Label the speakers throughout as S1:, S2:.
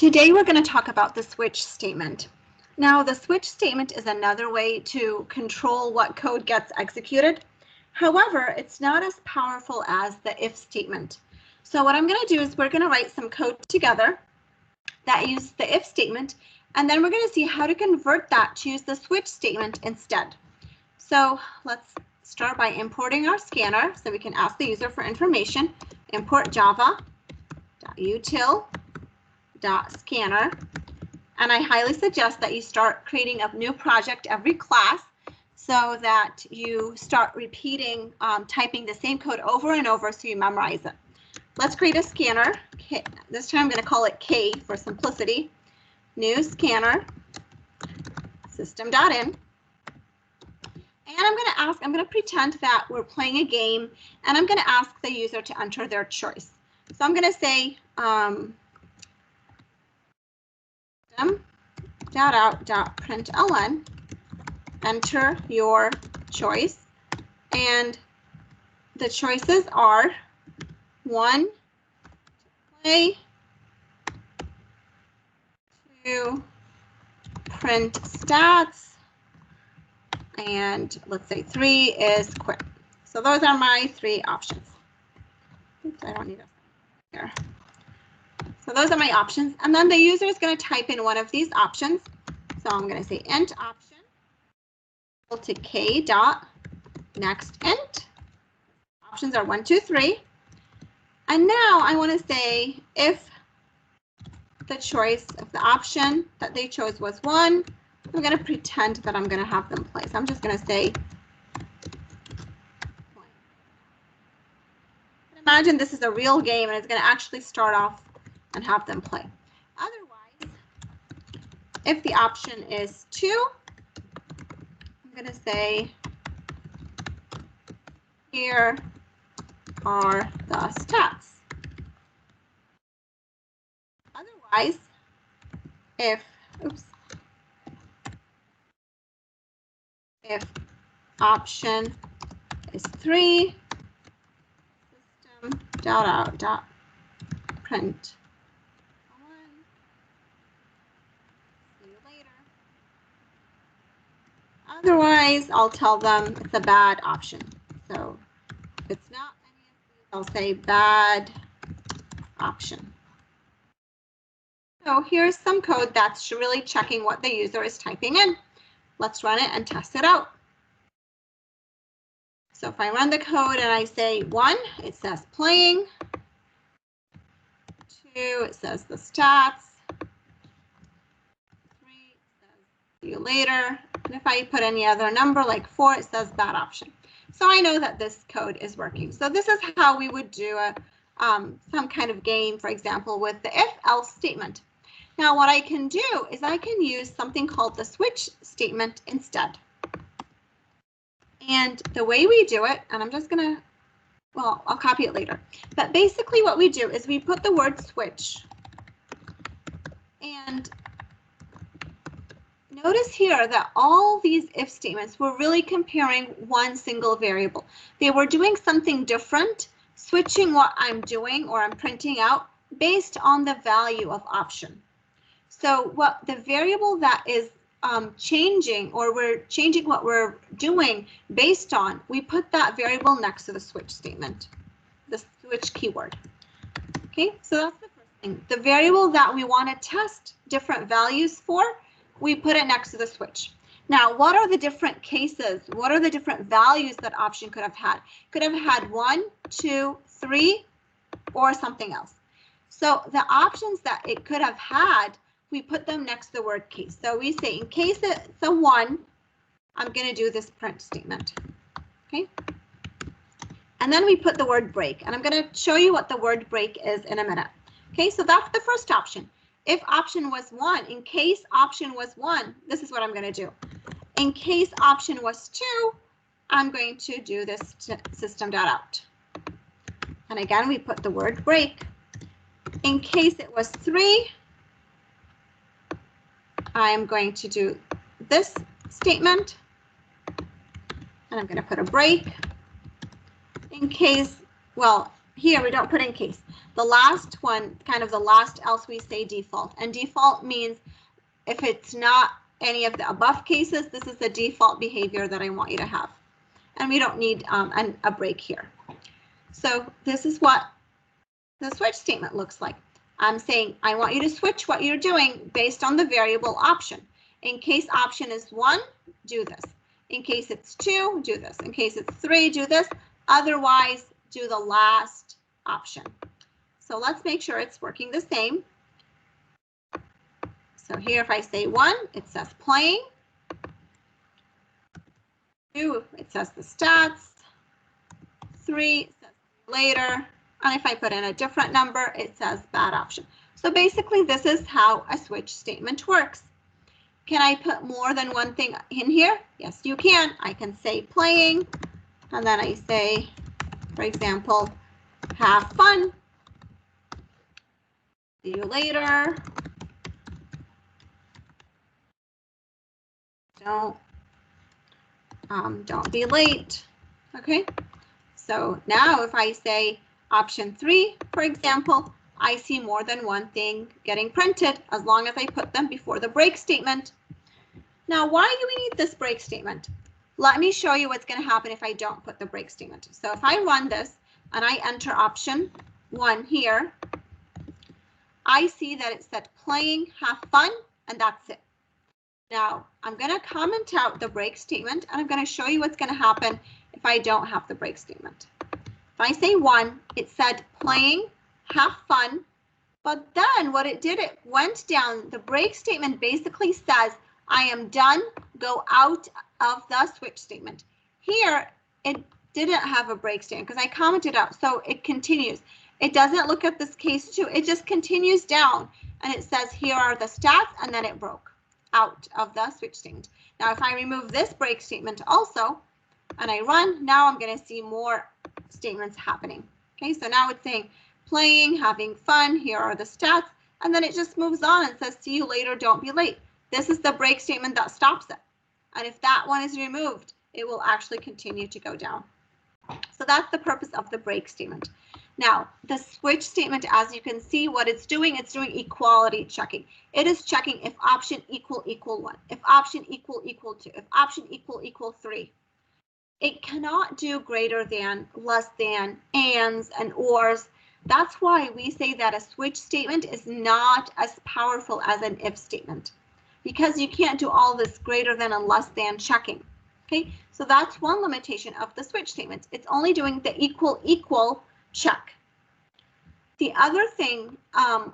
S1: Today we're going to talk about the switch statement. Now the switch statement is another way to control what code gets executed. However, it's not as powerful as the if statement. So what I'm going to do is we're going to write some code together that uses the if statement, and then we're going to see how to convert that to use the switch statement instead. So let's start by importing our scanner so we can ask the user for information. Import java.util.scanner, and I highly suggest that you start creating a new project every class so that you start repeating, typing the same code over and over so you memorize it. Let's create a scanner. This time I'm going to call it K for simplicity. New scanner, system.in. And I'm going to pretend that we're playing a game, and I'm going to ask the user to enter their choice. So I'm going to say system.out.println, enter your choice, and the choices are 1, play, 2, print stats, and let's say 3 is quit. So those are my 3 options. Oops, I don't need a here. So those are my options, and then the user is going to type in one of these options. So I'm going to say int option equal to k dot next int. Options are 1, 2, 3. And now I want to say if the choice of the option that they chose was 1, I'm going to pretend that I'm going to have them play. So I'm just going to say play. Imagine this is a real game and it's going to actually start off and have them play. Otherwise, if the option is 2, I'm going to say here are the stats. Otherwise, if option is 3, system.out.print. See you later. Otherwise, I'll tell them it's a bad option. So if it's not any of these, I'll say bad option. So here's some code that's really checking what the user is typing in. Let's run it and test it out. So if I run the code and I say 1, it says playing. 2, it says the stats. 3, it says see you later. And if I put any other number like 4, it says bad option. So I know that this code is working. So this is how we would do some kind of game, for example, with the if-else statement. Now what I can do is I can use something called the switch statement instead. And the way we do it, and I'm just going to, well, I'll copy it later. But basically what we do is we put the word switch. And notice here that all these if statements were really comparing one single variable. They were doing something different, switching what I'm doing or I'm printing out based on the value of option. So what the variable that is changing, or we're changing what we're doing based on, we put that variable next to the switch statement, the switch keyword. Okay, so that's the first thing. The variable that we want to test different values for, we put it next to the switch. Now, what are the different cases? What are the different values that option could have had? Could have had 1, 2, 3, or something else. So the options that it could have had, we put them next to the word case. So we say in case it's a 1, I'm going to do this print statement. Okay. And then we put the word break, and I'm going to show you what the word break is in a minute. Okay, so that's the first option. If option was 1, in case option was 1, this is what I'm going to do. In case option was 2, I'm going to do this system.out. And again, we put the word break. In case it was 3, I'm going to do this statement, and I'm going to put a break. In case, well, here we don't put in case. The last one, kind of the last else, we say default. And default means if it's not any of the above cases, this is the default behavior that I want you to have. And we don't need a break here. So this is what the switch statement looks like. I'm saying I want you to switch what you're doing based on the variable option. In case option is 1, do this. In case it's 2, do this. In case it's 3, do this. Otherwise, do the last option. So let's make sure it's working the same. So here, if I say 1, it says playing. 2, it says the stats. 3, it says later. And if I put in a different number, it says bad option. So basically, this is how a switch statement works. Can I put more than one thing in here? Yes, you can. I can say playing, and then I say, for example, have fun. See you later. Don't be late. Okay. So now if I say option 3, for example, I see more than one thing getting printed as long as I put them before the break statement. Now, why do we need this break statement? Let me show you what's going to happen if I don't put the break statement. So if I run this and I enter option 1 here, I see that it said playing, have fun, and that's it. Now, I'm going to comment out the break statement, and I'm going to show you what's going to happen if I don't have the break statement. If I say 1, it said playing, have fun, but then what it did, it went down. The break statement basically says, I am done, go out of the switch statement. Here, it didn't have a break statement because I commented out, so it continues. It doesn't look at this case 2, it just continues down, and it says here are the stats, and then it broke out of the switch statement. Now, if I remove this break statement also, and I run, now I'm going to see more statements happening. Okay, so now it's saying playing, having fun, here are the stats, and then it just moves on and says, see you later, don't be late. This is the break statement that stops it. And if that one is removed, it will actually continue to go down. So that's the purpose of the break statement. Now, the switch statement, as you can see, what it's doing equality checking. It is checking if option equal 1, if option equal 2, if option equal 3. It cannot do greater than, less than, ands, and ors. That's why we say that a switch statement is not as powerful as an if statement, because you can't do all this greater than and less than checking. Okay, so that's one limitation of the switch statement. It's only doing the equal check. The other thing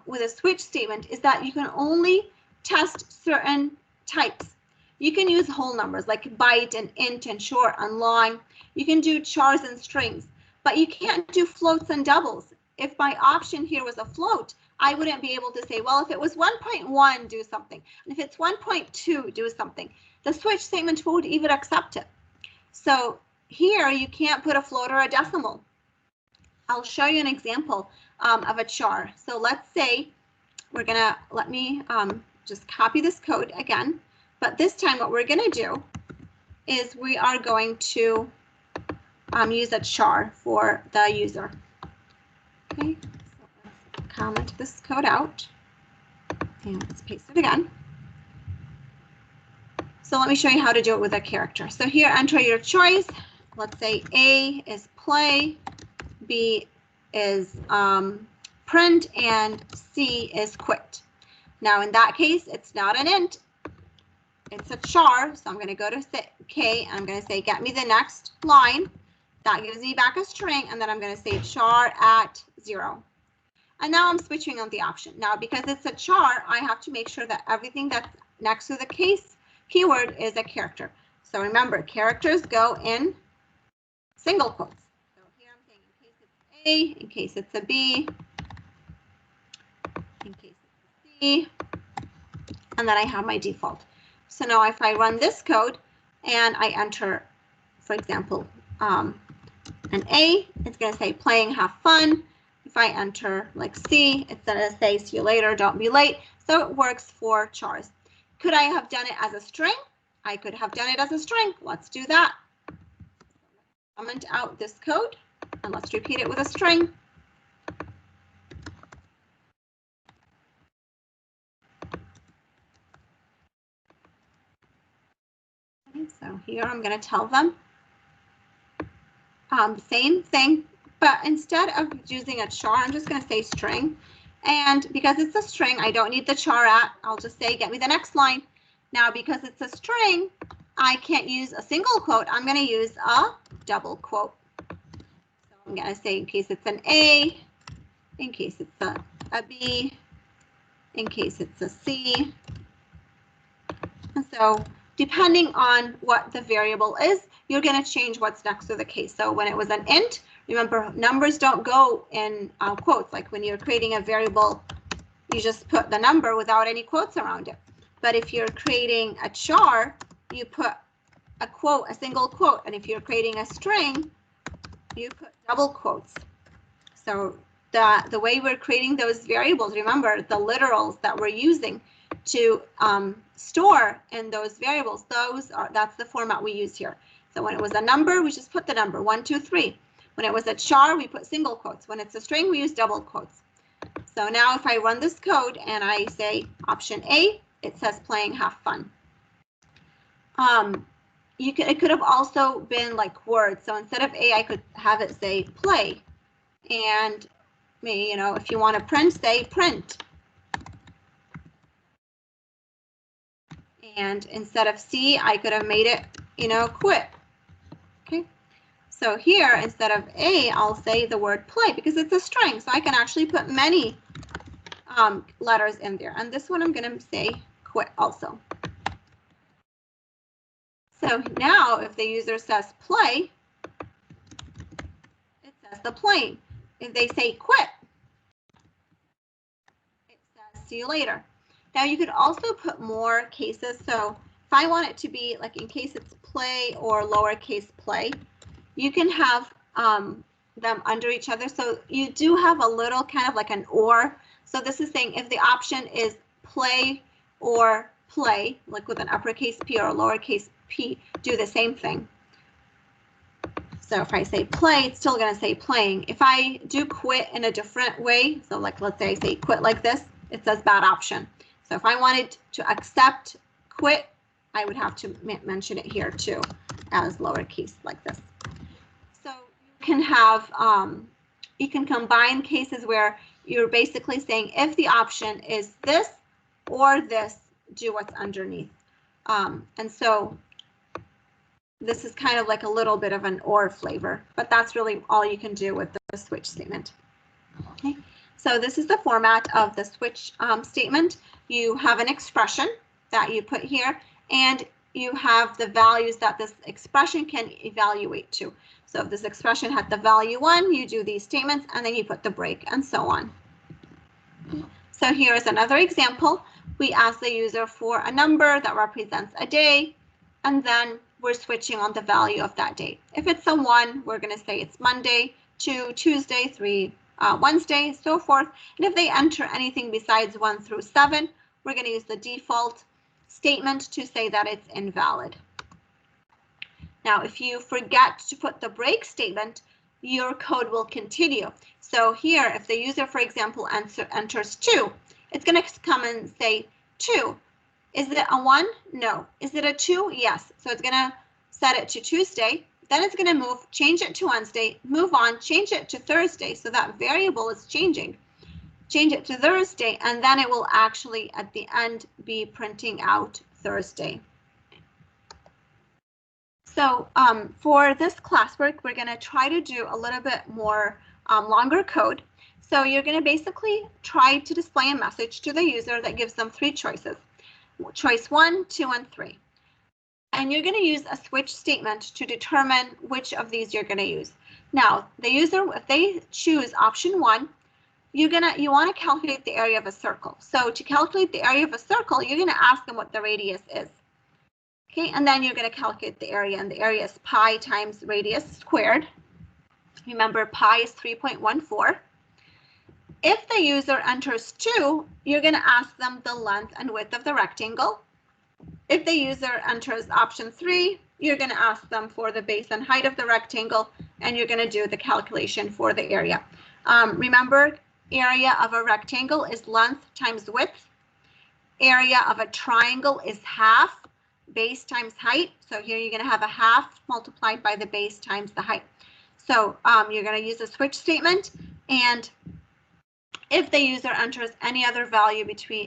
S1: with a switch statement is that you can only test certain types. You can use whole numbers like byte and int and short and long. You can do chars and strings, but you can't do floats and doubles. If my option here was a float, I wouldn't be able to say, well, if it was 1.1, do something. And if it's 1.2, do something. The switch statement would even accept it. So here you can't put a float or a decimal. I'll show you an example of a char. So let's say we're gonna, let me just copy this code again. But this time what we're gonna do is we are going to use a char for the user. Okay, so let's comment this code out and let's paste it again. So let me show you how to do it with a character. So here, enter your choice. Let's say A is play, B is print, and C is quit. Now in that case, it's not an int, it's a char. So I'm going to go to K and I'm going to say, get me the next line. That gives me back a string, and then I'm going to say char at 0. And now I'm switching on the option. Now, because it's a char, I have to make sure that everything that's next to the case keyword is a character. So remember, characters go in single quotes. So here I'm saying in case it's A, in case it's a B, in case it's a C, and then I have my default. So now if I run this code and I enter, for example, an A, it's going to say playing, have fun. If I enter like C, it's going to say see you later, don't be late. So it works for chars. Could I have done it as a string? I could have done it as a string. Let's do that. Comment out this code and let's repeat it with a string. So here I'm going to tell them the same thing, but instead of using a char, I'm just going to say string. And because it's a string, I don't need the char at. I'll just say, get me the next line. Now, because it's a string, I can't use a single quote. I'm going to use a double quote. So I'm going to say in case it's an A, in case it's a B, in case it's a C. And so depending on what the variable is, you're going to change what's next to the case. So when it was an int, remember, numbers don't go in quotes. Like when you're creating a variable, you just put the number without any quotes around it. But if you're creating a char, you put a quote, a single quote. And if you're creating a string, you put double quotes. So the way we're creating those variables, remember the literals that we're using to store in those variables, that's the format we use here. So when it was a number, we just put the number 1, 2, 3. When it was a char, we put single quotes. When it's a string, we use double quotes. So now if I run this code and I say option A, it says playing, have fun. It could have also been like words. So instead of A, I could have it say play. And maybe, if you want to print, say print. And instead of C, I could have made it, quit. Okay. So here, instead of A, I'll say the word play because it's a string. So I can actually put many letters in there. And this one I'm going to say quit also. So now if the user says play, it says the playing. If they say quit, it says see you later. Now you could also put more cases. So if I want it to be like in case it's play or lowercase play, you can have them under each other. So you do have a little kind of like an or. So this is saying if the option is play or play, like with an uppercase P or a lowercase p, do the same thing. So if I say play, it's still going to say playing. If I do quit in a different way, so like let's say I say quit like this, it says bad option. So if I wanted to accept quit, I would have to mention it here too as lowercase like this. So you can have, you can combine cases where you're basically saying if the option is this or this, do what's underneath. And so this is kind of like a little bit of an or flavor, but that's really all you can do with the switch statement. Okay, so this is the format of the switch statement. You have an expression that you put here, and you have the values that this expression can evaluate to. So if this expression had the value 1, you do these statements, and then you put the break, and so on. So here is another example. We ask the user for a number that represents a day, and then we're switching on the value of that day. If it's a 1, we're going to say it's Monday, 2, Tuesday, 3, Wednesday, so forth. And if they enter anything besides 1 through 7, we're going to use the default statement to say that it's invalid. Now, if you forget to put the break statement, your code will continue. So here, if the user, for example, enters 2, it's going to come and say 2. Is it a 1? No. Is it a 2? Yes. So it's going to set it to Tuesday. Then it's going to move, change it to Wednesday, move on, change it to Thursday. So that variable is changing. Change it to Thursday, and then it will actually at the end be printing out Thursday. So for this classwork, we're going to try to do a little bit more longer code. So you're going to basically try to display a message to the user that gives them 3 choices. Choice 1, 2, and 3. And you're going to use a switch statement to determine which of these you're going to use. Now, the user, if they choose option 1, you want to calculate the area of a circle. So to calculate the area of a circle, you're going to ask them what the radius is. Okay, and then you're going to calculate the area, and the area is pi times radius squared. Remember, pi is 3.14. If the user enters 2, you're going to ask them the length and width of the rectangle. If the user enters option 3, you're going to ask them for the base and height of the rectangle, and you're going to do the calculation for the area. Remember, area of a rectangle is length times width. Area of a triangle is half base times height. So here you're going to have a half multiplied by the base times the height. So you're going to use a switch statement, and if the user enters any other value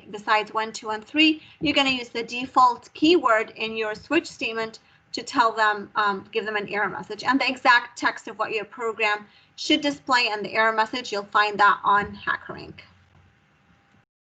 S1: besides 1, 2, and 3, you're going to use the default keyword in your switch statement to tell them, give them an error message. And the exact text of what your program should display in the error message, you'll find that on HackerRank.